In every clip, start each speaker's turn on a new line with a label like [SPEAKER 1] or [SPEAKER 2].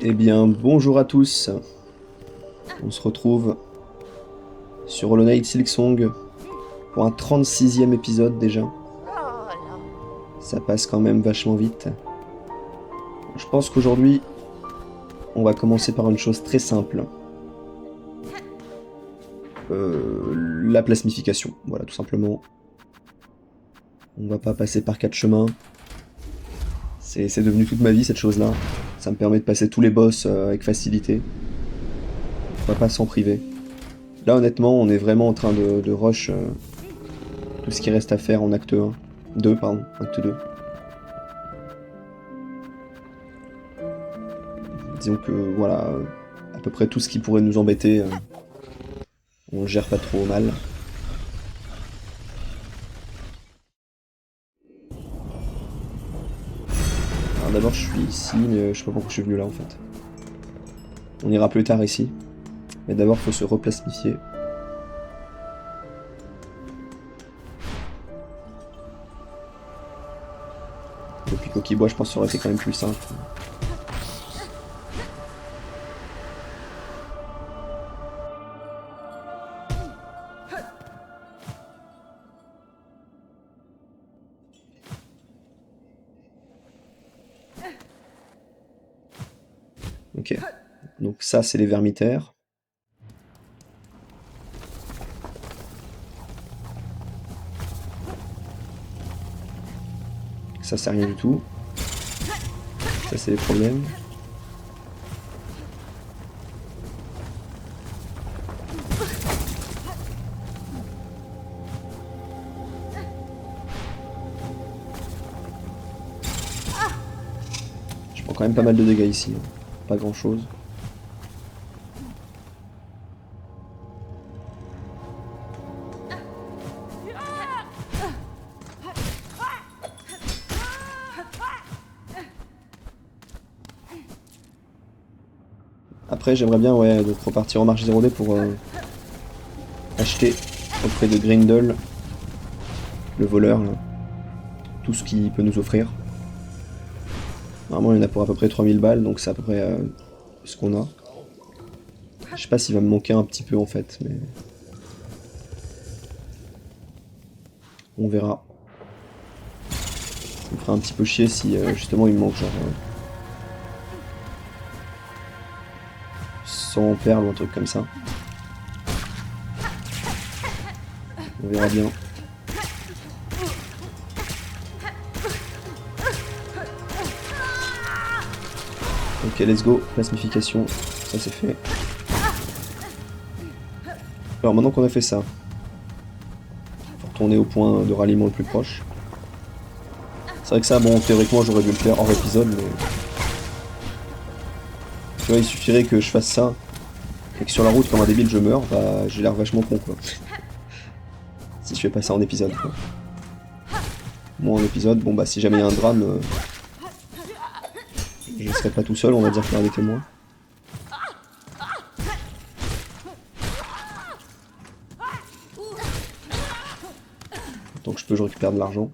[SPEAKER 1] Eh bien, bonjour à tous. On se retrouve sur Hollow Knight Silksong pour un 36e épisode déjà. Ça passe quand même vachement vite. Je pense qu'aujourd'hui, on va commencer par une chose très simple. La plasmification, voilà, tout simplement. On va pas passer par 4 chemins. C'est devenu toute ma vie cette chose-là. Ça me permet de passer tous les boss avec facilité. On va pas s'en priver. Là, honnêtement, on est vraiment en train de rush tout ce qui reste à faire en acte 1. 2, pardon, acte 2. Disons que, voilà, à peu près tout ce qui pourrait nous embêter, on le gère pas trop mal. Alors d'abord, je suis ici, mais je sais pas pourquoi je suis venu là, en fait. On ira plus tard ici. Mais d'abord, faut se replasmifier. Depuis Coquibois, je pense que ça aurait été quand même plus simple. Ok. Donc ça, c'est les vermitaires. Ça, c'est rien du tout. Ça, c'est les problèmes. Je prends quand même pas mal de dégâts ici. Hein. Pas grand chose. Après, j'aimerais bien ouais, donc repartir en marche 0D pour acheter auprès de Grindel, le voleur, là, tout ce qu'il peut nous offrir. Normalement, il y en a pour à peu près 3000 balles, donc c'est à peu près ce qu'on a. Je sais pas s'il va me manquer un petit peu en fait, mais on verra. Ça me fera un petit peu chier si justement il me manque genre 100 perles ou un truc comme ça. On verra bien. Ok, let's go, plasmification, ça c'est fait. Alors maintenant qu'on a fait ça, faut retourner au point de ralliement le plus proche. C'est vrai que ça, bon, théoriquement j'aurais dû le faire hors épisode, mais... Tu vois, il suffirait que je fasse ça, et que sur la route, comme un débile, je meurs, bah j'ai l'air vachement con, quoi. Si je fais pas ça en épisode, quoi. Moi, en épisode, bon bah si jamais il y a un drame, je serai pas tout seul, on va dire qu'il y aura des témoins. Donc je peux, je récupère de l'argent.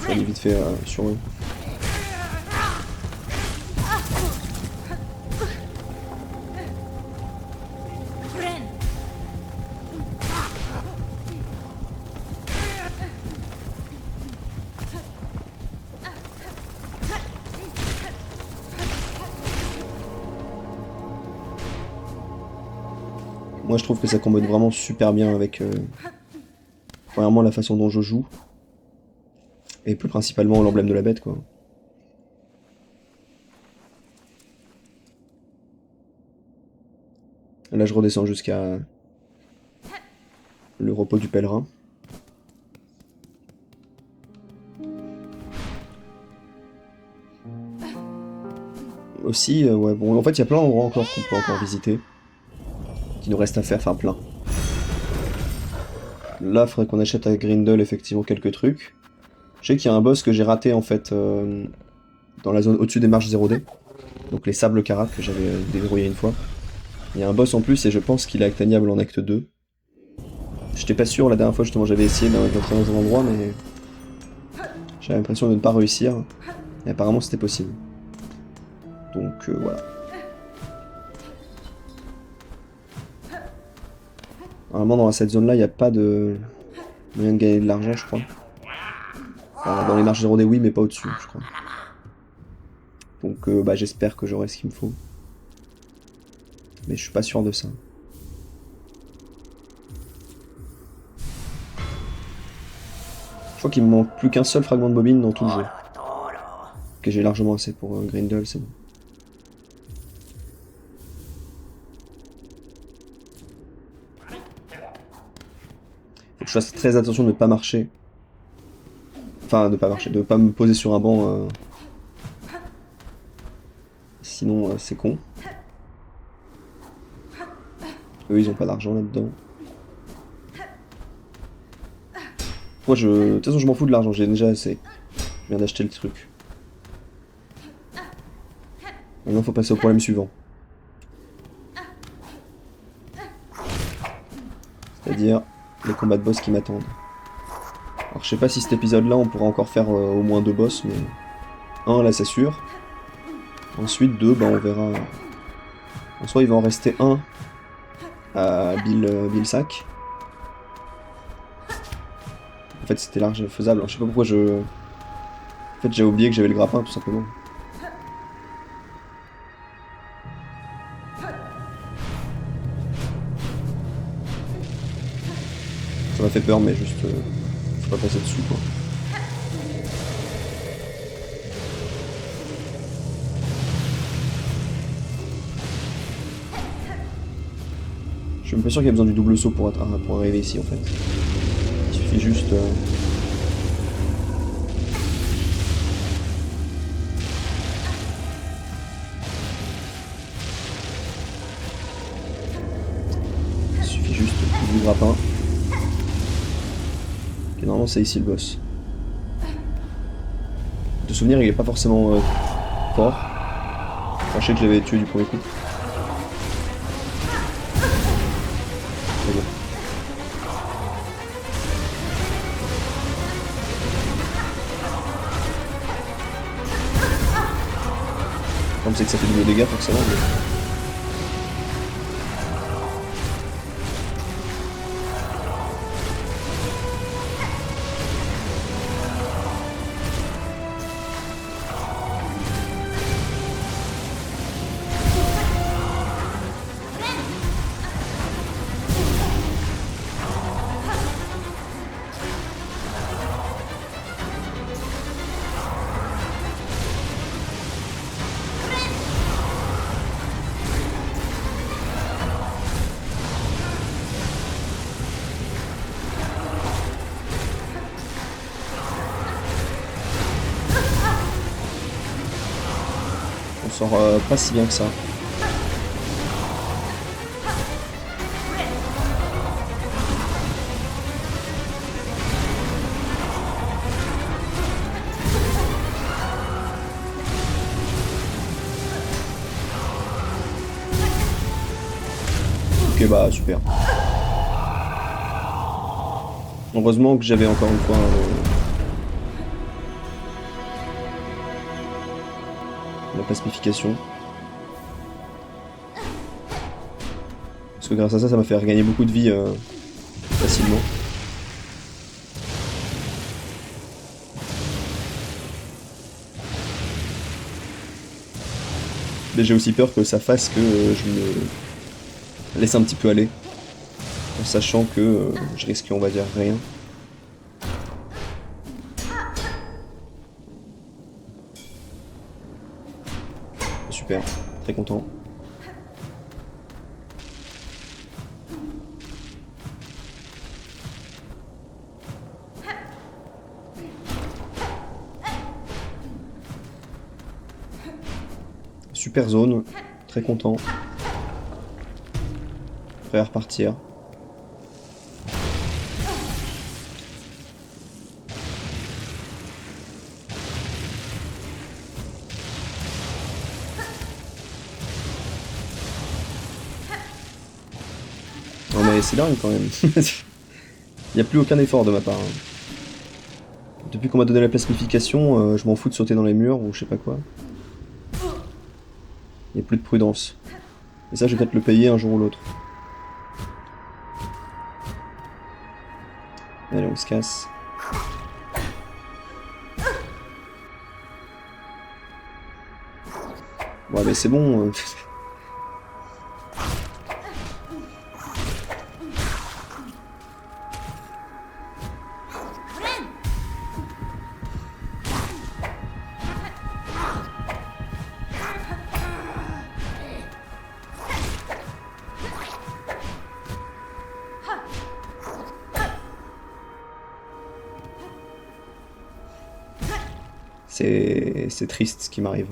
[SPEAKER 1] Je vais aller vite fait sur eux. Moi je trouve que ça combine vraiment super bien avec premièrement la façon dont je joue. Et plus principalement l'emblème de la bête quoi. Là je redescends jusqu'à le repos du pèlerin. Aussi, ouais bon en fait il y a plein d'endroits encore qu'on peut encore visiter. Qui nous reste à faire, enfin plein. Là, il faudrait qu'on achète à Grindel effectivement quelques trucs. Je sais qu'il y a un boss que j'ai raté en fait dans la zone au-dessus des marches 0D. Donc les sables carates que j'avais déverrouillé une fois. Il y a un boss en plus et je pense qu'il est atteignable en acte 2. J'étais pas sûr la dernière fois justement, j'avais essayé d'entrer dans un endroit mais j'avais l'impression de ne pas réussir. Et apparemment c'était possible. Donc voilà. Normalement dans cette zone là il n'y a pas de moyen de gagner de l'argent je crois. Enfin, dans les marches 0D oui mais pas au-dessus je crois. Donc bah, j'espère que j'aurai ce qu'il me faut. Mais je suis pas sûr de ça. Je crois qu'il me manque plus qu'un seul fragment de bobine dans tout le jeu. Ok, j'ai largement assez pour Grindel, c'est bon. Faut que je fasse très attention de ne pas marcher. Enfin, de pas marcher, de pas me poser sur un banc. Sinon, c'est con. Eux, ils ont pas d'argent là-dedans. Moi, de toute façon, je m'en fous de l'argent, j'ai déjà assez. Je viens d'acheter le truc. Maintenant, faut passer au problème suivant. C'est-à-dire les combats de boss qui m'attendent. Alors, je sais pas si cet épisode-là, on pourra encore faire au moins 2 boss, mais... Un, là, c'est sûr. Ensuite, 2, bah, on verra... En soi, il va en rester un à Bill Sack. En fait, c'était large faisable. Alors, je sais pas pourquoi je... En fait, j'ai oublié que j'avais le grappin, tout simplement. Ça m'a fait peur, mais juste... faut pas passer dessus, quoi. Je suis même pas sûr qu'il y a besoin du double saut pour arriver ici, en fait. Il suffit juste... Il suffit juste du grappin. Ok, normalement c'est ici le boss. De souvenir, il est pas forcément fort. Enfin, je sais que je l'avais tué du premier coup. Mais bon. Le problème c'est que ça fait du dégâts forcément. Mais... on sort pas si bien que ça. Ok bah super. Heureusement que j'avais encore une fois la pacification. Parce que grâce à ça, ça m'a fait regagner beaucoup de vie facilement. Mais j'ai aussi peur que ça fasse que je me laisse un petit peu aller. En sachant que je risque, on va dire, rien. Super, très content. Super zone, très content. Prêt à repartir. c'est dingue quand même. Il n'y a plus aucun effort de ma part. Depuis qu'on m'a donné la plastification, je m'en fous de sauter dans les murs ou je sais pas quoi. Il n'y a plus de prudence. Et ça, je vais peut-être le payer un jour ou l'autre. Allez, on se casse. Ouais, mais c'est bon. C'est triste ce qui m'arrive.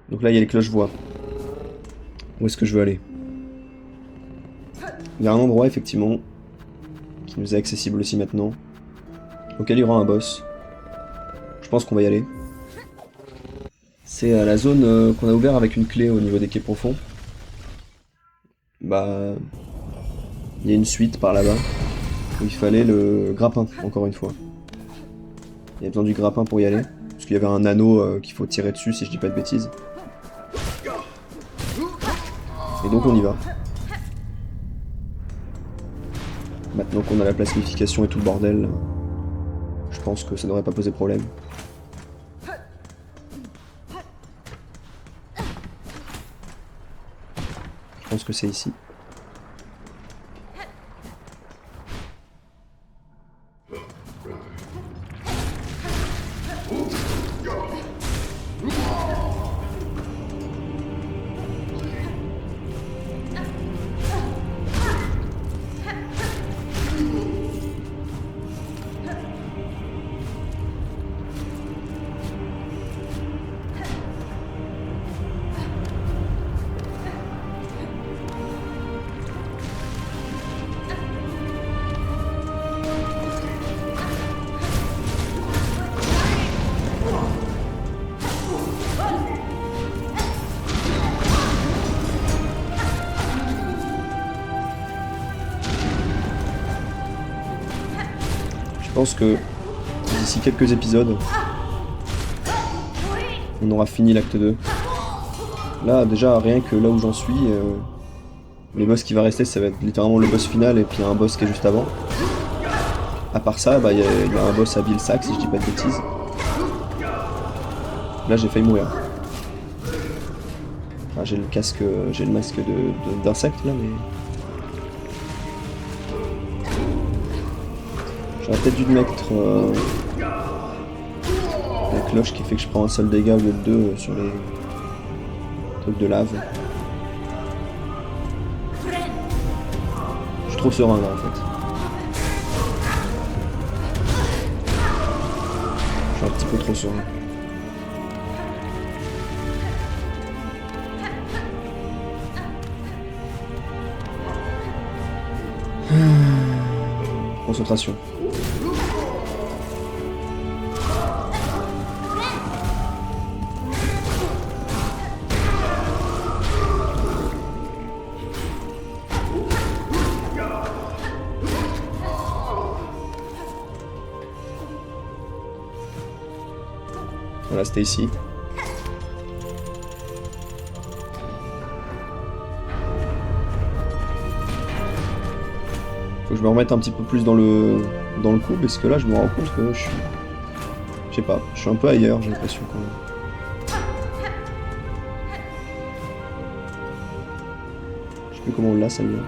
[SPEAKER 1] Donc là, il y a les cloches-voix. Où est-ce que je veux aller? Il y a un endroit, effectivement, qui nous est accessible aussi maintenant, auquel il y aura un boss. Je pense qu'on va y aller. C'est la zone qu'on a ouverte avec une clé au niveau des quais profonds. Bah... il y a une suite par là-bas, où il fallait le grappin, encore une fois. Il y a besoin du grappin pour y aller, parce qu'il y avait un anneau qu'il faut tirer dessus, si je dis pas de bêtises. Et donc on y va. Maintenant qu'on a la plastification et tout le bordel, je pense que ça devrait pas poser problème. Je pense que c'est ici. Je pense que d'ici quelques épisodes, on aura fini l'acte 2. Là, déjà, rien que là où j'en suis, les boss qui va rester, ça va être littéralement le boss final et puis un boss qui est juste avant. À part ça, bah, y a un boss à Vilsack, si je dis pas de bêtises. Là, j'ai failli mourir. Enfin, j'ai le casque, j'ai le masque d'insecte là, mais... J'aurais peut-être dû mettre la cloche qui fait que je prends un seul dégât au lieu de deux sur les trucs de lave. Je suis trop serein là en fait. Je suis un petit peu trop serein. Concentration. Voilà, c'était ici. Faut que je me remette un petit peu plus dans le coup, parce que là je me rends compte que je suis... Je sais pas, je suis un peu ailleurs, j'ai l'impression quand même. Je sais plus comment on l'a celle-là.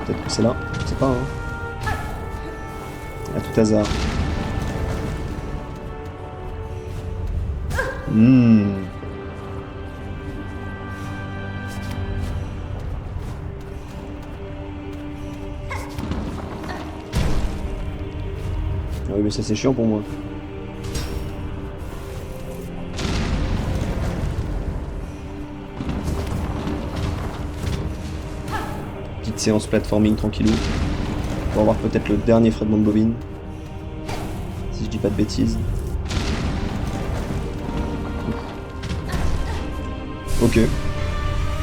[SPEAKER 1] Peut-être que c'est là, je sais pas hein. À tout hasard. Ah oui mais ça c'est chiant pour moi. Petite séance platforming tranquillou. Pour avoir peut-être le dernier fragment de bobine. Si si je dis pas de bêtises. Ok.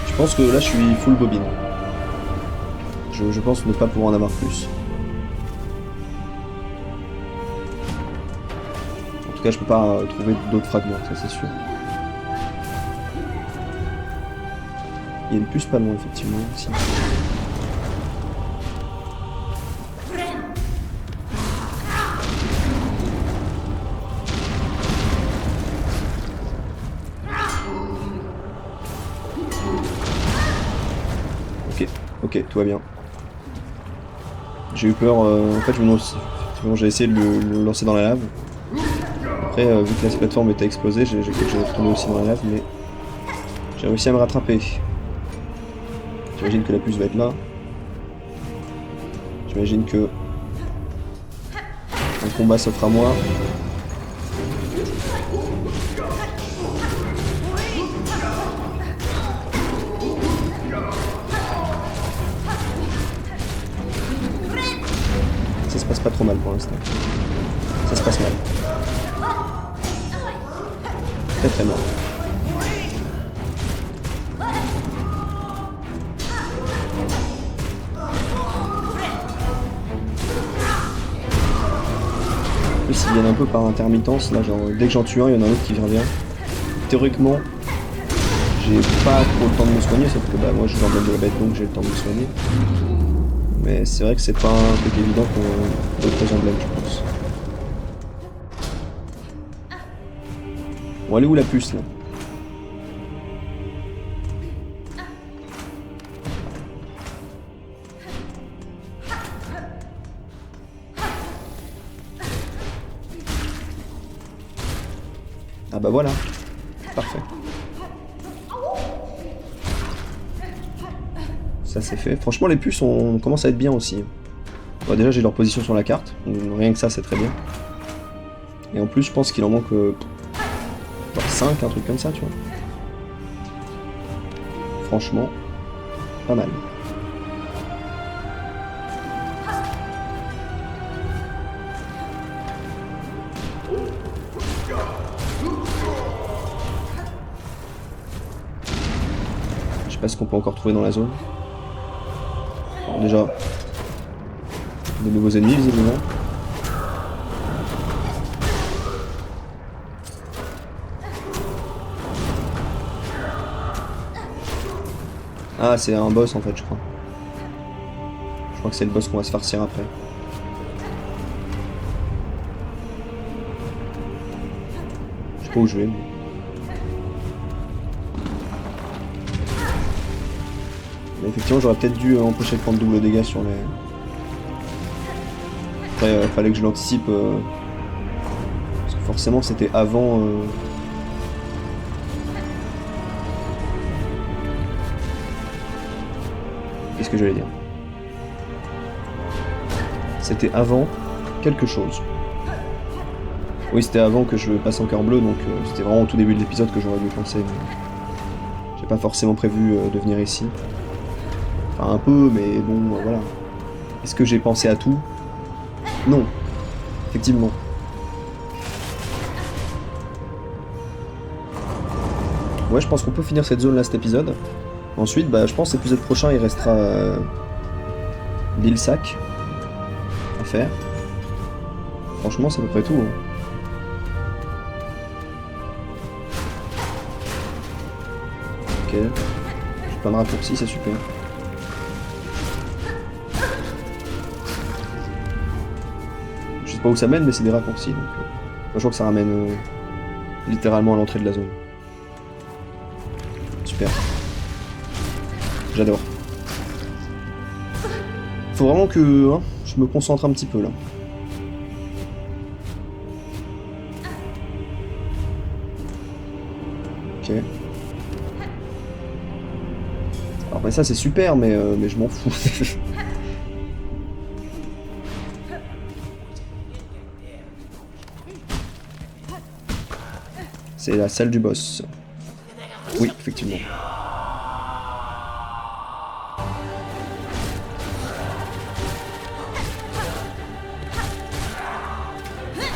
[SPEAKER 1] Je pense que là je suis full bobine. Je pense ne pas pouvoir en avoir plus. En tout cas je peux pas trouver d'autres fragments, ça c'est sûr. Il y a une puce pas loin effectivement aussi. Ok, tout va bien. J'ai eu peur, en fait j'ai essayé de le lancer dans la lave. Après, vu que la plateforme était explosée, j'ai retourné aussi dans la lave, mais j'ai réussi à me rattraper. J'imagine que la puce va être là. J'imagine que un combat s'offre à moi. Ça se passe pas trop mal pour l'instant. Ça se passe mal. Très très mal. En plus ils viennent un peu par intermittence, là genre dès que j'en tue un, il y en a un autre qui revient. Théoriquement, j'ai pas trop le temps de me soigner, sauf que bah moi je suis dans le de la bête donc j'ai le temps de me soigner. Mais c'est vrai que c'est pas un truc évident pour d'autres emblèmes, je pense. Bon, elle est où la puce là? Ah bah voilà, parfait. Ça c'est fait. Franchement les puces on commence à être bien aussi. Bon, déjà j'ai leur position sur la carte, donc rien que ça c'est très bien. Et en plus je pense qu'il en manque 5, un truc comme ça tu vois. Franchement, pas mal. Je sais pas ce qu'on peut encore trouver dans la zone. Alors déjà, des nouveaux ennemis visiblement. Ah c'est un boss en fait je crois. Je crois que c'est le boss qu'on va se farcir après. Je sais pas où je vais. Mais... Mais effectivement j'aurais peut-être dû empêcher de prendre double dégâts sur les... Après fallait que je l'anticipe. Parce que forcément c'était avant... Qu'est-ce que j'allais dire? C'était avant quelque chose. Oui, c'était avant que je passe en cœur bleu, donc c'était vraiment au tout début de l'épisode que j'aurais dû penser. J'ai pas forcément prévu de venir ici. Enfin, un peu, mais bon, voilà. Est-ce que j'ai pensé à tout? Non. Effectivement. Ouais, je pense qu'on peut finir cette zone là, cet épisode. Ensuite, bah, je pense que l'épisode prochain, il restera Bilsac à faire. Franchement, c'est à peu près tout. Hein. Ok. J'ai plein de raccourcis, c'est super. Je sais pas où ça mène, mais c'est des raccourcis. Donc, je crois que ça ramène littéralement à l'entrée de la zone. Super. J'adore. Faut vraiment que je me concentre un petit peu là. Ok. Alors mais ça c'est super, mais je m'en fous. C'est la salle du boss. Oui, effectivement.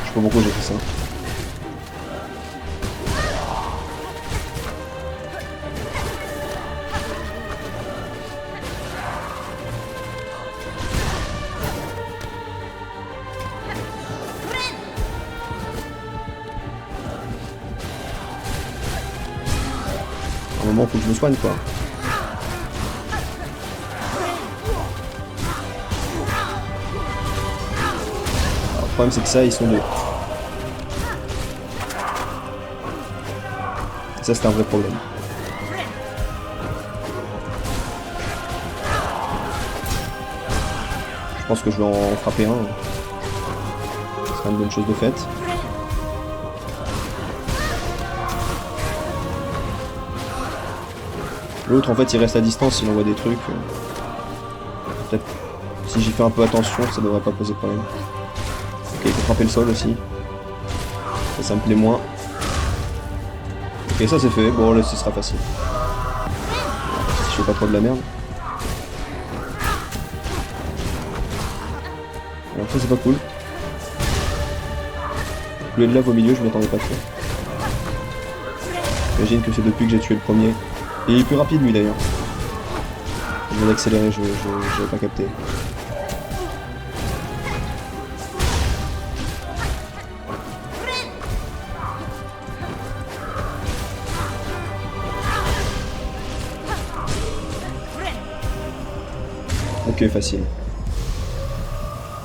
[SPEAKER 1] Je sais pas pourquoi j'ai fait ça. À un moment, faut que je me soigne, quoi. Alors, le problème, c'est que ça, ils sont deux. Et ça, c'est un vrai problème. Je pense que je vais en frapper un. Ce sera une bonne chose de faite. L'autre, en fait, il reste à distance, il envoie des trucs. Peut-être, si j'y fais un peu attention, ça devrait pas poser problème. Ok, il faut frapper le sol aussi. Ça me plaît moins. Ok, ça c'est fait. Bon, là, ce sera facile. Si je fais pas trop de la merde. Alors ça, c'est pas cool. Le de lave au milieu, je m'y attendais pas trop. J'imagine que c'est depuis que j'ai tué le premier. Et il est plus rapide lui d'ailleurs. Je viens d'accélérer, je n'avais pas capté. Ok, facile.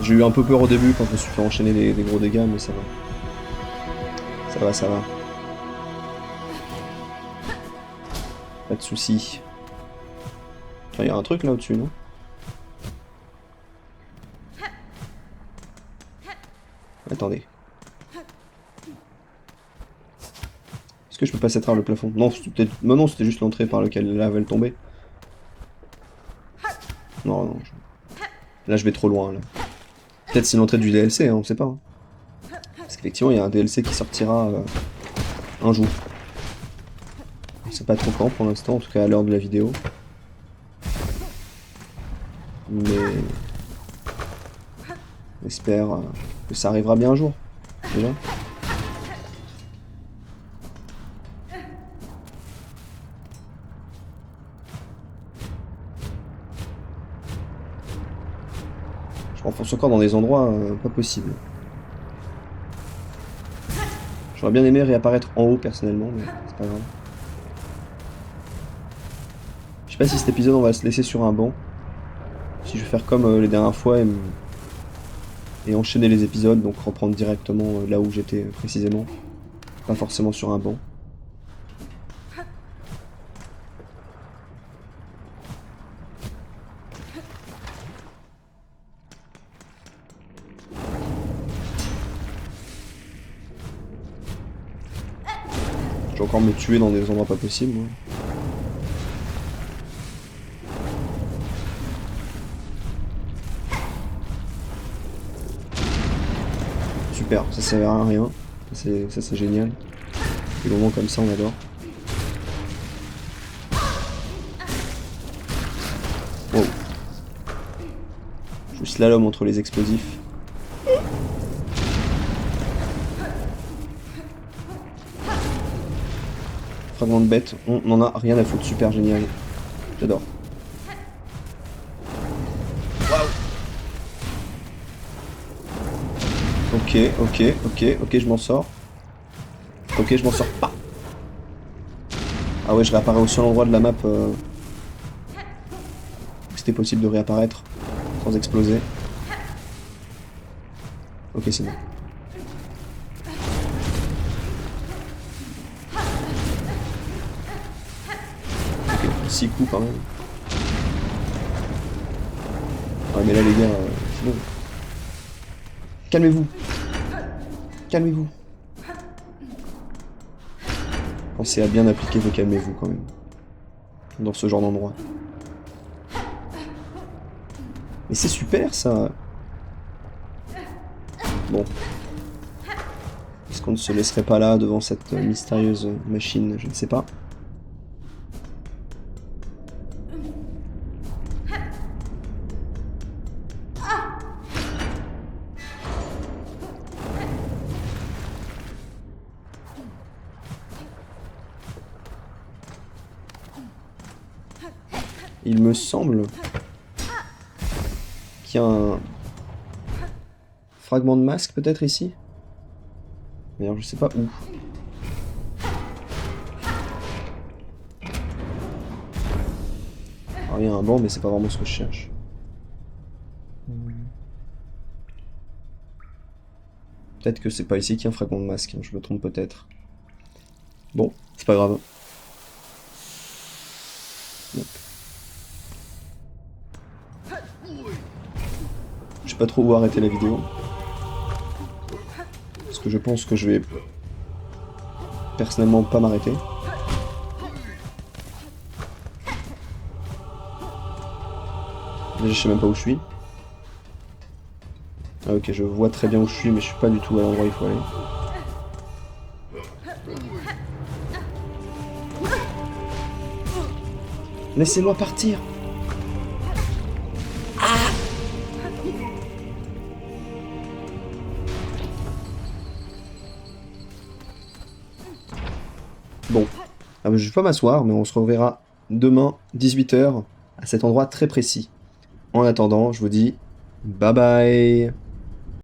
[SPEAKER 1] J'ai eu un peu peur au début quand je me suis fait enchaîner des gros dégâts, mais ça va. Ça va, ça va. Pas de soucis. Il y a un truc là au-dessus, non? Attendez. Est-ce que je peux passer à travers le plafond? Non, c'était juste l'entrée par laquelle la lave elle tombait. Non, non. Là, je vais trop loin. Là. Peut-être c'est l'entrée du DLC, hein, on sait pas. Hein. Parce qu'effectivement, il y a un DLC qui sortira un jour. On sait pas trop quand pour l'instant, en tout cas à l'heure de la vidéo. Mais j'espère que ça arrivera bien un jour, déjà. Je m'enfonce encore dans des endroits pas possibles. J'aurais bien aimé réapparaître en haut personnellement, mais c'est pas grave. Je sais pas si cet épisode on va se laisser sur un banc. Si je vais faire comme les dernières fois et enchaîner les épisodes, donc reprendre directement là où j'étais précisément. Pas forcément sur un banc. Je vais encore me tuer dans des endroits pas possibles, moi. Super, ça sert à rien. Ça c'est génial. Des moments comme ça on adore. Wow. Je slalom entre les explosifs. Fragment de bête, on n'en a rien à foutre, super génial. J'adore. Ok, je m'en sors. Ok, je m'en sors pas. Ah ouais, je réapparais au seul endroit de la map c'était possible de réapparaître sans exploser. Ok, c'est bon. Ok, 6 coups quand même. Ouais, mais là les gars, c'est bon. Calmez-vous. Calmez-vous. Pensez à bien appliquer vos calmez-vous quand même. Dans ce genre d'endroit. Mais c'est super ça. Bon. Est-ce qu'on ne se laisserait pas là devant cette mystérieuse machine? Je ne sais pas. il me semble qu'il y a un fragment de masque peut-être ici. Mais alors je sais pas où. Alors il y a un banc mais c'est pas vraiment ce que je cherche. Peut-être que c'est pas ici qu'il y a un fragment de masque, je me trompe peut-être. Bon, c'est pas grave. Hop. Je sais pas trop où arrêter la vidéo. Parce que je pense que je vais personnellement pas m'arrêter. Déjà je sais même pas où je suis. Ah ok, je vois très bien où je suis mais je suis pas du tout à l'endroit où il faut aller. Laissez-moi partir. Ah! Bon, je vais pas m'asseoir, mais on se reverra demain, 18 h, à cet endroit très précis. En attendant, je vous dis bye bye.